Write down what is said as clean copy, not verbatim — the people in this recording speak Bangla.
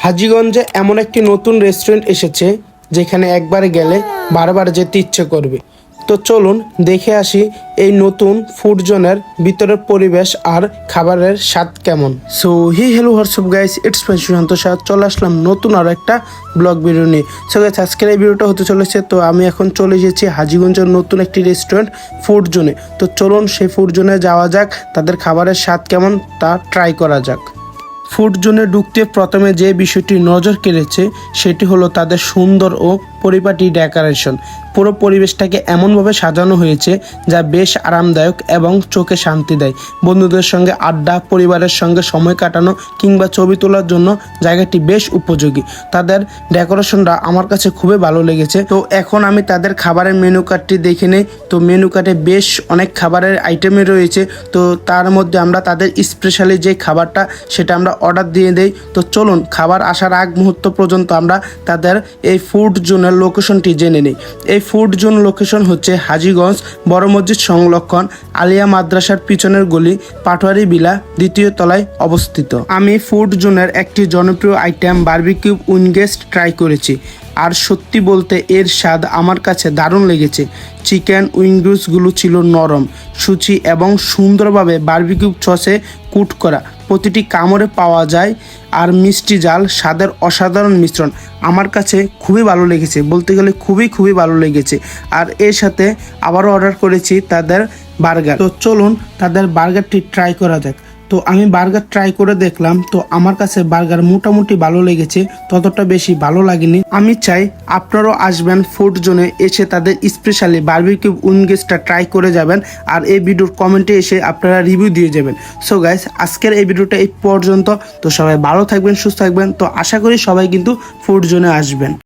হাজীগঞ্জে এমন একটি নতুন রেস্টুরেন্ট এসেছে যেখানে একবারে গেলে বারবার যেতে ইচ্ছে করবে। তো চলুন দেখে আসি এই নতুন ফুড জোনের ভিতরের পরিবেশ আর খাবারের স্বাদ কেমন। So hello what's up guys, it's my Sushant Saha. চলে আসলাম নতুন আর একটা ব্লগ ভিডিও নিয়ে। সো গাইস, আজকের এই ভিডিওটা হতে চলেছে। তো আমি এখন চলে এসেছি হাজীগঞ্জের নতুন একটি রেস্টুরেন্ট ফুড জোনে। তো চলুন সেই ফুড জোনে যাওয়া যাক, তাদের খাবারের স্বাদ কেমন তা ট্রাই করা যাক। ফুড জোনে ঢুকতে প্রথমে যে বিষয়টি নজর কেড়েছে সেটি হলো তাদের সুন্দর ও পরিপাটি ডেকোরেশন। পুরো পরিবেশটাকে এমনভাবে সাজানো হয়েছে যা বেশ আরামদায়ক এবং চোখে শান্তি দেয়। বন্ধুদের সঙ্গে আড্ডা, পরিবারের সঙ্গে সময় কাটানো কিংবা ছবি তোলার জন্য জায়গাটি বেশ উপযোগী। তাদের ডেকোরেশনটা আমার কাছে খুবই ভালো লেগেছে। তো এখন আমি তাদের খাবারের মেনু কার্ডটি দেখে নেই। তো মেনু কার্ডে বেশ অনেক খাবারের আইটেমই রয়েছে। তো তার মধ্যে আমরা তাদের স্পেশালি যে খাবারটা সেটা আমরা অর্ডার দিয়ে দেই। তো চলুন খাবার আসার আগ মুহূর্ত পর্যন্ত আমরা তাদের এই ফুড জোনের লোকেশনটি জেনে নিই। এই ফুড জোন লোকেশন হচ্ছে হাজীগঞ্জ বড় মসজিদ সংলক্ষণ আলিয়া মাদ্রাসার পিছনের গলি পাটোয়ারি বিলা 2য় তলায় অবস্থিত। আমি ফুড জোনের একটি জনপ্রিয় আইটেম বারবিকিউ উইংস ট্রাই করেছি, আর সত্যি বলতে এর স্বাদ আমার কাছে দারুণ লেগেছে। চিকেন উইংসগুলো ছিল নরম, সুচি এবং সুন্দরভাবে বারবিকিউ সসে কুট করা। প্রতিটি কামড়ে পাওয়া যায় আর মিষ্টি জাল স্বাদের অসাধারণ মিশ্রণ। আমার কাছে খুবই ভালো লেগেছে, বলতে গেলে খুবই ভালো লেগেছে। আর এর সাথে আবারও অর্ডার করেছি তাদের বার্গার। তো চলুন তাদের বার্গারটি ট্রাই করা যাক। তো আমি বার্গার ট্রাই করে দেখলাম। তো আমার কাছে বার্গার মোটামুটি ভালো লেগেছে, ততটা বেশি ভালো লাগেনি। আমি চাই আপনারাও আসবেন ফুড জোনে, এসে তাদের স্পেশালি বারবিকিউ উইংসটা ট্রাই করে যাবেন। আর এই ভিডিওর কমেন্টে এসে আপনারা রিভিউ দিয়ে যাবেন। সো গাইস, আজকের এই ভিডিওটা এই পর্যন্ত। তো সবাই ভালো থাকবেন, সুস্থ থাকবেন। তো আশা করি সবাই কিন্তু ফুড জোনে আসবেন।